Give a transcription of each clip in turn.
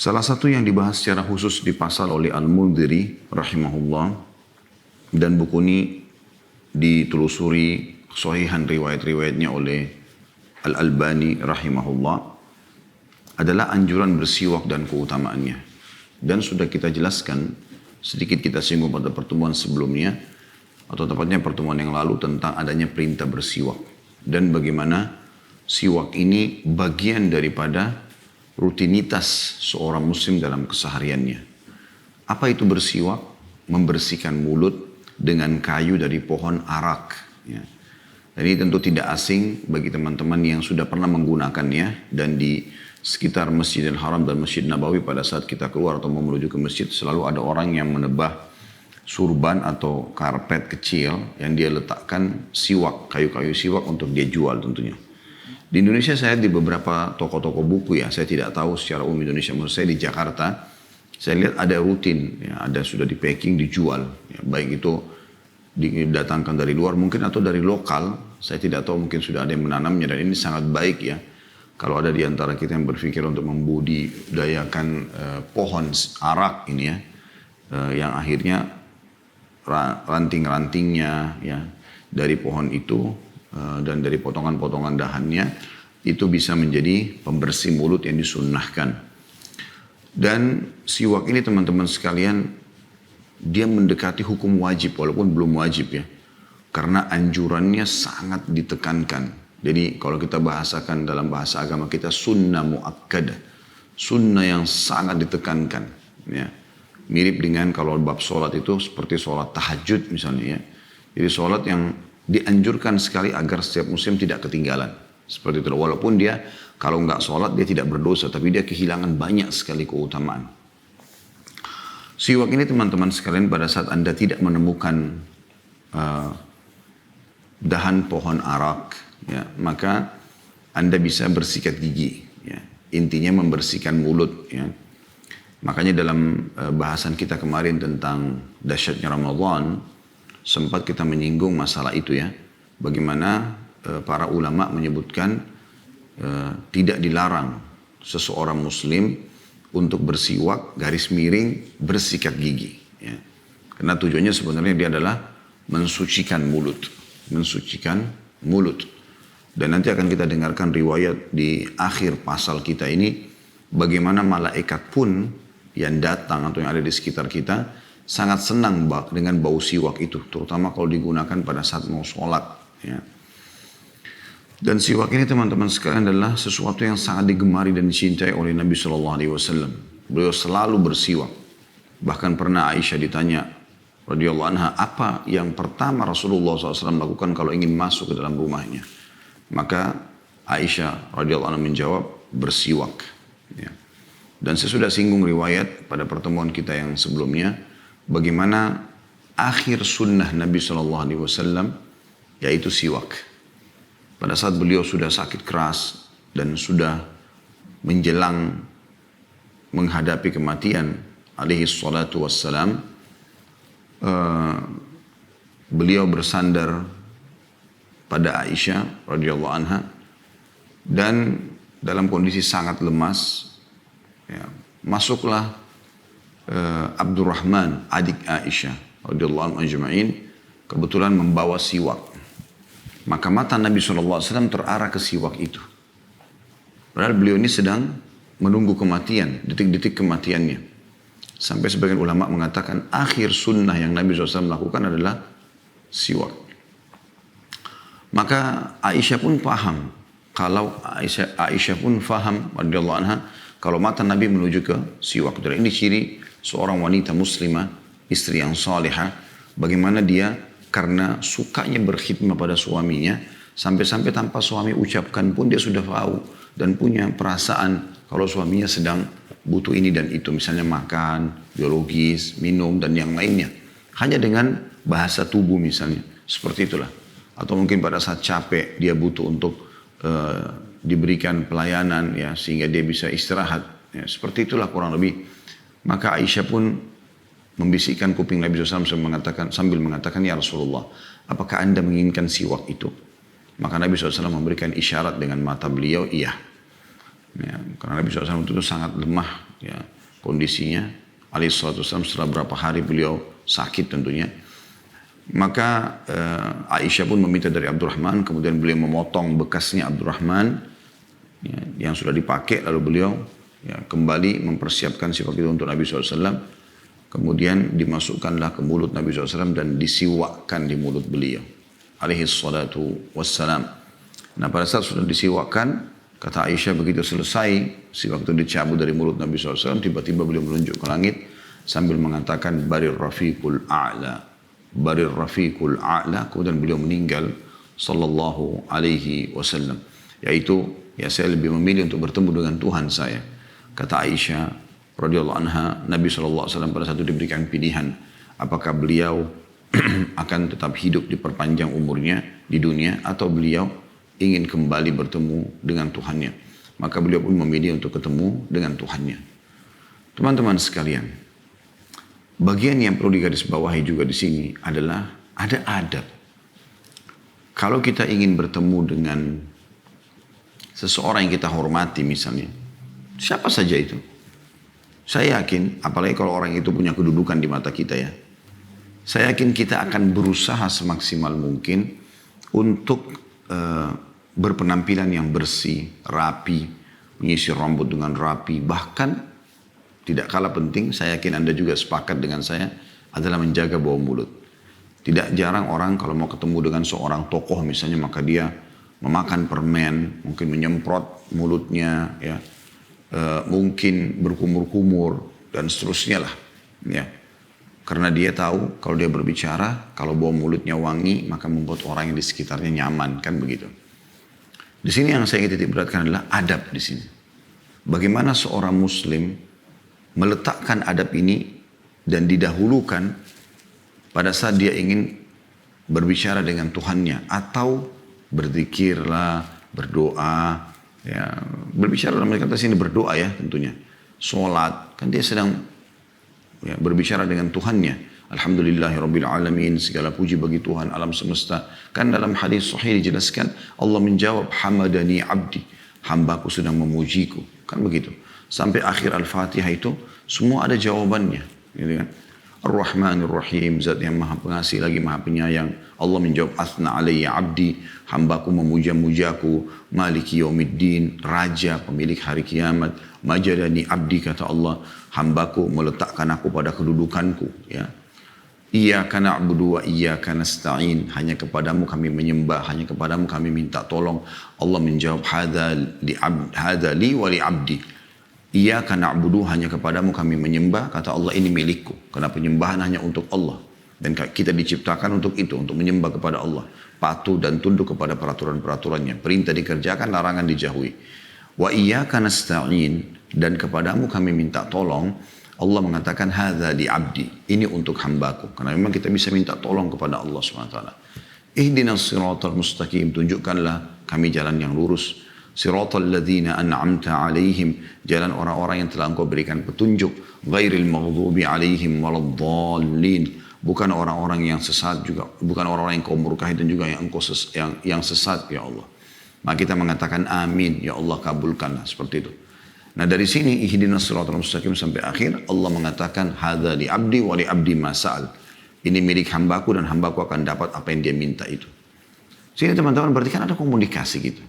Salah satu yang dibahas secara khusus di pasal oleh Al-Mundhiri rahimahullah, dan buku ini ditelusuri sahihan riwayat-riwayatnya oleh Al-Albani rahimahullah, adalah anjuran bersiwak dan keutamaannya. Dan sudah kita jelaskan, sedikit kita singgung pada pertemuan sebelumnya, atau tepatnya pertemuan yang lalu, tentang adanya perintah bersiwak. Dan bagaimana siwak ini bagian daripada rutinitas seorang muslim dalam kesehariannya. Apa itu bersiwak? Membersihkan mulut dengan kayu dari pohon arak. Ya. Dan ini tentu tidak asing bagi teman-teman yang sudah pernah menggunakannya. Dan di sekitar Masjidil Haram dan Masjid Nabawi pada saat kita keluar atau mau menuju ke masjid, selalu ada orang yang menebah surban atau karpet kecil yang dia letakkan siwak, kayu-kayu siwak untuk dia jual tentunya. Di Indonesia saya di beberapa toko-toko buku, ya saya tidak tahu secara umum Indonesia, menurut saya di Jakarta saya lihat ada rutin, ya, ada sudah di packing dijual, ya, baik itu didatangkan dari luar mungkin atau dari lokal, saya tidak tahu, mungkin sudah ada yang menanamnya. Dan ini sangat baik, ya, kalau ada di antara kita yang berpikir untuk membudidayakan pohon arak ini, ya, yang akhirnya ranting-rantingnya, ya, dari pohon itu dan dari potongan-potongan dahannya itu bisa menjadi pembersih mulut yang disunnahkan. Dan siwak ini teman-teman sekalian, dia mendekati hukum wajib walaupun belum wajib, ya, karena anjurannya sangat ditekankan. Jadi kalau kita bahasakan dalam bahasa agama kita, sunnah muakkadah, sunnah yang sangat ditekankan, ya. Mirip dengan kalau bab sholat itu seperti sholat tahajud misalnya, ya. Jadi sholat yang dianjurkan sekali agar setiap muslim tidak ketinggalan. Seperti itu. Walaupun dia kalau nggak sholat dia tidak berdosa, tapi dia kehilangan banyak sekali keutamaan. Siwak ini teman-teman sekalian, pada saat Anda tidak menemukan dahan pohon arak, ya, maka Anda bisa bersikat gigi. Ya. Intinya membersihkan mulut. Ya. Makanya dalam bahasan kita kemarin tentang dahsyatnya Ramadan, sempat kita menyinggung masalah itu, ya. Bagaimana para ulama menyebutkan tidak dilarang seseorang muslim untuk bersiwak garis miring bersikat gigi. Ya. Karena tujuannya sebenarnya dia adalah mensucikan mulut. Mensucikan mulut. Dan nanti akan kita dengarkan riwayat di akhir pasal kita ini, bagaimana malaikat pun yang datang atau yang ada di sekitar kita sangat senang dengan bau siwak itu, terutama kalau digunakan pada saat mau sholat. Ya. Dan siwak ini teman-teman sekalian adalah sesuatu yang sangat digemari dan dicintai oleh Nabi SAW. Beliau selalu bersiwak. Bahkan pernah Aisyah ditanya, radhiyallahu anha, apa yang pertama Rasulullah SAW lakukan kalau ingin masuk ke dalam rumahnya? Maka Aisyah radhiyallahu anha menjawab, bersiwak. Ya. Dan saya sudah singgung riwayat pada pertemuan kita yang sebelumnya, bagaimana akhir sunnah Nabi SAW yaitu siwak. Pada saat beliau sudah sakit keras dan sudah menjelang menghadapi kematian alaihi salatu wassalam, beliau bersandar pada Aisyah radhiyallahu anha dan dalam kondisi sangat lemas. Ya, masuklah Abdurrahman, adik Aisyah radhiyallahu anhu ajma'in, kebetulan membawa siwak. Maka mata Nabi SAW terarah ke siwak itu. Padahal beliau ini sedang menunggu kematian, detik-detik kematiannya. Sampai sebagian ulama mengatakan akhir sunnah yang Nabi SAW lakukan adalah siwak. Maka Aisyah pun paham. Kalau Aisyah pun paham radhiyallahu anha, kalau mata Nabi menuju ke siwak. Ini ciri seorang wanita muslimah, istri yang salihah, bagaimana dia karena sukanya berkhidmat pada suaminya, sampai-sampai tanpa suami ucapkan pun dia sudah tahu dan punya perasaan kalau suaminya sedang butuh ini dan itu, misalnya makan, biologis, minum dan yang lainnya. Hanya dengan bahasa tubuh misalnya, seperti itulah. Atau mungkin pada saat capek dia butuh untuk diberikan pelayanan, ya, sehingga dia bisa istirahat. Ya, seperti itulah kurang lebih. Maka Aisyah pun membisikkan kuping Nabi SAW sambil mengatakan, ya Rasulullah, apakah anda menginginkan siwak itu? Maka Nabi SAW memberikan isyarat dengan mata beliau, iya. Ya, karena Nabi SAW itu sangat lemah, ya kondisinya. Alaihissalam setelah berapa hari beliau sakit tentunya. Maka Aisyah pun meminta dari Abdurrahman, kemudian beliau memotong bekasnya Abdurrahman ya, yang sudah dipakai, lalu beliau ya, kembali mempersiapkan sifat itu untuk Nabi SAW. Kemudian dimasukkanlah ke mulut Nabi SAW dan disiwakkan di mulut beliau. Alaihissalam. Nah pada saat sudah disiwakkan, kata Aisyah begitu selesai, siwak itu dicabut dari mulut Nabi SAW, tiba-tiba beliau menunjuk ke langit sambil mengatakan barir rafiqul a'la. Barir rafiqul a'la, kemudian beliau meninggal sallallahu alaihi wasallam. Yaitu, ya saya lebih memilih untuk bertemu dengan Tuhan saya. Kata Aisyah radhiyallahu anha, Nabi sallallahu alaihi wasallam pada saat itu diberikan pilihan, apakah beliau akan tetap hidup diperpanjang umurnya di dunia atau beliau ingin kembali bertemu dengan Tuhannya. Maka beliau pun memilih untuk ketemu dengan Tuhannya. Teman-teman sekalian, bagian yang perlu digarisbawahi juga di sini adalah ada adab. Kalau kita ingin bertemu dengan seseorang yang kita hormati misalnya, siapa saja itu, saya yakin, apalagi kalau orang itu punya kedudukan di mata kita ya, saya yakin kita akan berusaha semaksimal mungkin untuk berpenampilan yang bersih, rapi, menyisir rambut dengan rapi, bahkan tidak kalah penting, saya yakin Anda juga sepakat dengan saya, adalah menjaga bau mulut. Tidak jarang orang kalau mau ketemu dengan seorang tokoh misalnya, maka dia memakan permen, mungkin menyemprot mulutnya, ya, mungkin berkumur-kumur, dan seterusnya lah. Ya. Karena dia tahu kalau dia berbicara, kalau bau mulutnya wangi, maka membuat orang yang di sekitarnya nyaman, kan begitu. Di sini yang saya ingin titik beratkan adalah adab di sini. Bagaimana seorang muslim meletakkan adab ini dan didahulukan pada saat dia ingin berbicara dengan Tuhannya atau berzikirlah, berdoa, ya, berbicara dalam kata sini berdoa ya tentunya, sholat, kan dia sedang ya, berbicara dengan Tuhannya. Alhamdulillahirabbil alamin, segala puji bagi Tuhan alam semesta. Kan dalam hadis sahih dijelaskan Allah menjawab hamadani abdi, hambaku sedang memujiku, kan begitu. Sampai akhir Al-Fatihah itu semua ada jawabannya, gitu kan? Ar-Rahmanir Rahim, zat yang maha pengasih lagi maha penyayang. Allah menjawab athna alayya abdi, hambaku memuja-mujaku. Maliki yaumiddin, raja pemilik hari kiamat. Majadani abdi, kata Allah, hambaku meletakkan aku pada kedudukanku, ya. Iyyaka na'budu wa iyyaka nasta'in, hanya kepadamu kami menyembah, hanya kepadamu kami minta tolong. Allah menjawab hadza li wa li abdi. Iyyaka na'budu, hanya kepadamu kami menyembah, kata Allah, ini milikku, karena penyembahan hanya untuk Allah dan kita diciptakan untuk itu, untuk menyembah kepada Allah, patuh dan tunduk kepada peraturan-peraturannya, perintah dikerjakan, larangan dijauhi. Wa iyyaka nasta'in, dan kepadamu kami minta tolong. Allah mengatakan hadza li abdi, ini untuk hambaku, karena memang kita bisa minta tolong kepada Allah SWT. Ihdinas siratal mustaqim, tunjukkanlah kami jalan yang lurus. Siratal ladzina an'amta alaihim, jalan orang-orang yang telah Engkau berikan petunjuk. Ghairil maghdubi alaihim waladdallin, bukan orang-orang yang sesat juga, bukan orang-orang yang Kau murkahi dan juga yang sesat, ya Allah. Maka kita mengatakan amin, ya Allah kabulkanlah, seperti itu. Nah dari sini ihdinas siratal mustaqim sampai akhir Allah mengatakan hadza li abdi wa li abdi ma sa'al. Ini milik hambaku dan hambaku akan dapat apa yang dia minta itu. Sini teman-teman berarti kan ada komunikasi gitu.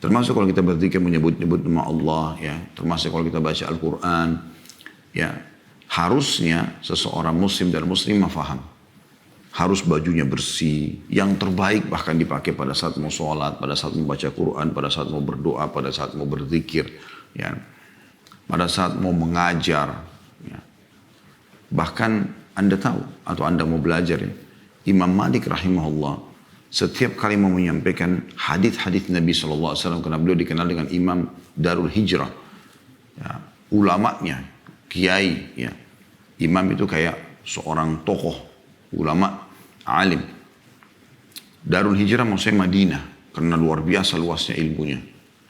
Termasuk kalau kita berzikir menyebut-nyebut nama Allah, ya. Termasuk kalau kita baca Al-Quran, ya. Harusnya seseorang muslim dan muslimah faham. Harus bajunya bersih, yang terbaik bahkan dipakai pada saat mau sholat, pada saat membaca Quran, pada saat mau berdoa, pada saat mau berzikir, ya. Pada saat mau mengajar, ya. Bahkan Anda tahu atau Anda mau belajar, ya. Imam Malik rahimahullah setiap kali mau menyampaikan hadis-hadis Nabi SAW, karena beliau dikenal dengan Imam Darul Hijrah, ya, ulamanya, kiai, ya. Imam itu kayak seorang tokoh, ulama, alim. Darul Hijrah maksudnya Madinah, karena luar biasa luasnya ilmunya,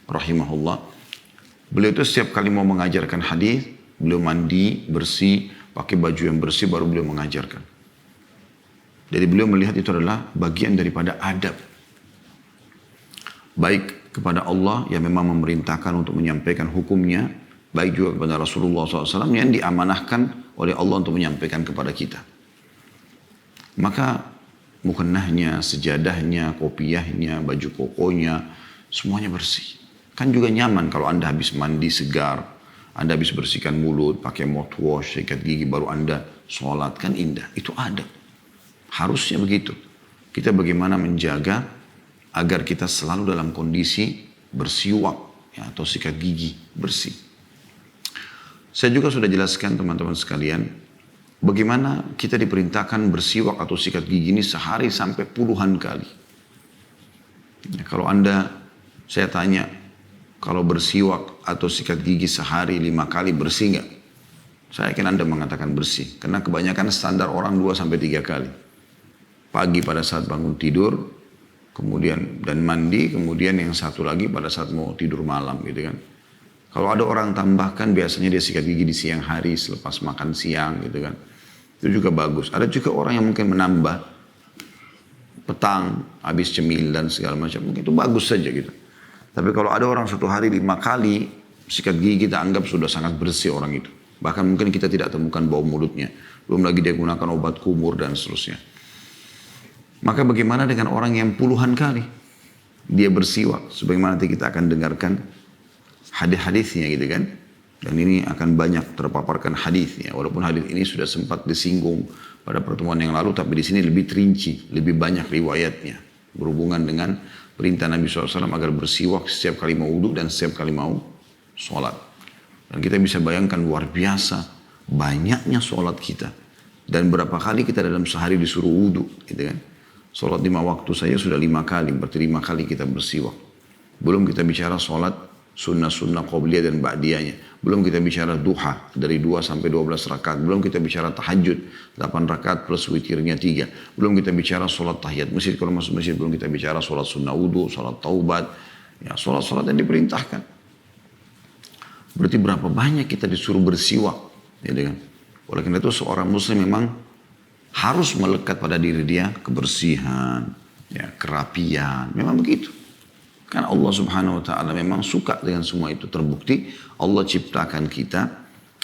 rahimahullah. Beliau itu setiap kali mau mengajarkan hadis, beliau mandi, bersih, pakai baju yang bersih, baru beliau mengajarkan. Jadi beliau melihat itu adalah bagian daripada adab. Baik kepada Allah yang memang memerintahkan untuk menyampaikan hukumnya, baik juga kepada Rasulullah SAW yang diamanahkan oleh Allah untuk menyampaikan kepada kita. Maka mukennahnya, sejadahnya, kopiahnya, baju kokonya, semuanya bersih. Kan juga nyaman kalau Anda habis mandi segar, Anda habis bersihkan mulut, pakai mouthwash, sikat gigi, baru Anda sholat, kan indah. Itu ada. Harusnya begitu. Kita bagaimana menjaga agar kita selalu dalam kondisi bersiwak ya, atau sikat gigi bersih. Saya juga sudah jelaskan teman-teman sekalian, bagaimana kita diperintahkan bersiwak atau sikat gigi ini sehari sampai puluhan kali. Ya, kalau saya tanya, kalau bersiwak atau sikat gigi sehari 5 kali bersih nggak? Saya yakin Anda mengatakan bersih. Karena kebanyakan standar orang 2-3 kali. Pagi pada saat bangun tidur, kemudian dan mandi, kemudian yang satu lagi pada saat mau tidur malam gitu kan. Kalau ada orang tambahkan biasanya dia sikat gigi di siang hari selepas makan siang gitu kan. Itu juga bagus. Ada juga orang yang mungkin menambah petang, habis cemilan segala macam. Mungkin itu bagus saja gitu. Tapi kalau ada orang satu hari 5 kali sikat gigi kita anggap sudah sangat bersih orang itu. Bahkan mungkin kita tidak temukan bau mulutnya. Belum lagi dia gunakan obat kumur dan seterusnya. Maka bagaimana dengan orang yang puluhan kali dia bersiwak? Sebagaimana nanti kita akan dengarkan hadis-hadisnya gitu kan. Dan ini akan banyak terpaparkan hadisnya. Walaupun hadis ini sudah sempat disinggung pada pertemuan yang lalu, tapi di sini lebih terinci, lebih banyak riwayatnya berhubungan dengan perintah Nabi SAW agar bersiwak setiap kali mau wudu dan setiap kali mau sholat. Dan kita bisa bayangkan luar biasa banyaknya sholat kita. Dan berapa kali kita dalam sehari disuruh wudu gitu kan. Sholat 5 waktu saja sudah 5 kali, berarti 5 kali kita bersiwak. Belum kita bicara sholat sunnah-sunnah qobliyah dan ba'diyahnya. Belum kita bicara duha dari 2 sampai 12 rakaat. Belum kita bicara tahajud 8 rakaat plus witirnya 3. Belum kita bicara sholat tahiyat masjid. Kalau masuk masjid belum kita bicara sholat sunnah wudu, sholat taubat. Ya, sholat-sholat yang diperintahkan. Berarti berapa banyak kita disuruh bersiwak. Ya, dengan. Oleh karena itu seorang muslim memang harus melekat pada diri dia kebersihan, ya, kerapian. Memang begitu. Karena Allah Subhanahu wa taala memang suka dengan semua itu. Terbukti Allah ciptakan kita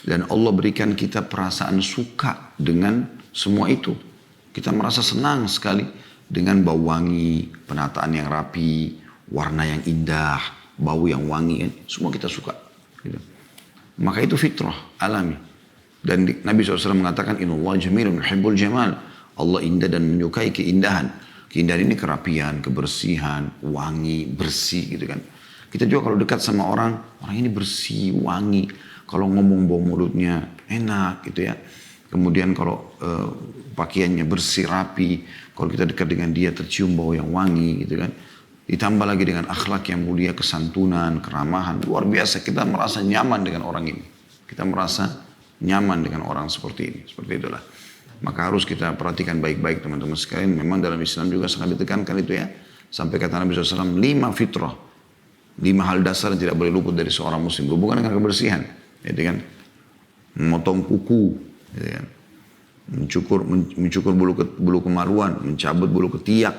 dan Allah berikan kita perasaan suka dengan semua itu. Kita merasa senang sekali dengan bau wangi, penataan yang rapi, warna yang indah, bau yang wangi, semua kita suka. Gitu. Maka itu fitrah alami. Dan Nabi SAW mengatakan, Innallaha jamilun yuhibbul jamal. Allah indah dan menyukai keindahan. Keindahan ini kerapian, kebersihan, wangi, bersih gitu kan. Kita juga kalau dekat sama orang ini bersih, wangi. Kalau ngomong bau mulutnya enak gitu ya. Kemudian kalau pakaiannya bersih, rapi. Kalau kita dekat dengan dia tercium bau yang wangi gitu kan. Ditambah lagi dengan akhlak yang mulia, kesantunan, keramahan. Luar biasa, kita merasa nyaman dengan orang ini. Kita merasa nyaman dengan orang seperti ini. Seperti itulah. Maka harus kita perhatikan baik-baik teman-teman sekalian. Memang dalam Islam juga sangat ditekankan itu ya. Sampai kata Nabi SAW, 5 fitrah. 5 hal dasar yang tidak boleh luput dari seorang muslim. Berhubungan dengan kebersihan. Gitu kan. Memotong kuku. Gitu kan. Mencukur bulu kemaluan. Mencabut bulu ketiak.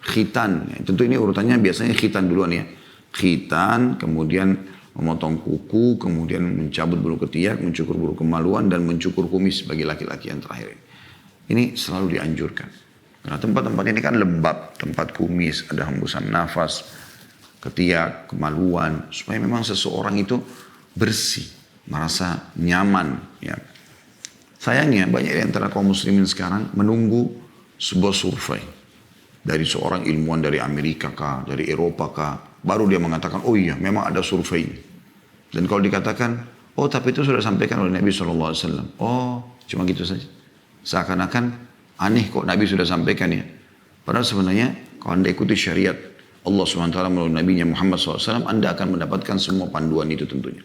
Khitan. Ya, tentu ini urutannya biasanya khitan duluan ya. Khitan, kemudian memotong kuku, kemudian mencabut bulu ketiak, mencukur bulu kemaluan, dan mencukur kumis bagi laki-laki yang terakhir ini. Ini selalu dianjurkan. Karena tempat-tempat ini kan lembab, tempat kumis, ada hembusan nafas, ketiak, kemaluan, supaya memang seseorang itu bersih, merasa nyaman. Ya. Sayangnya banyak di antara kaum muslimin sekarang menunggu sebuah survei dari seorang ilmuwan dari Amerika kah, dari Eropa kah, baru dia mengatakan, oh iya memang ada survei. Dan kalau dikatakan, oh tapi itu sudah disampaikan oleh Nabi SAW. Oh cuma gitu saja. Seakan-akan aneh kok Nabi sudah sampaikan ya. Padahal sebenarnya kalau anda ikuti syariat Allah SWT melalui Nabi Muhammad SAW, anda akan mendapatkan semua panduan itu tentunya.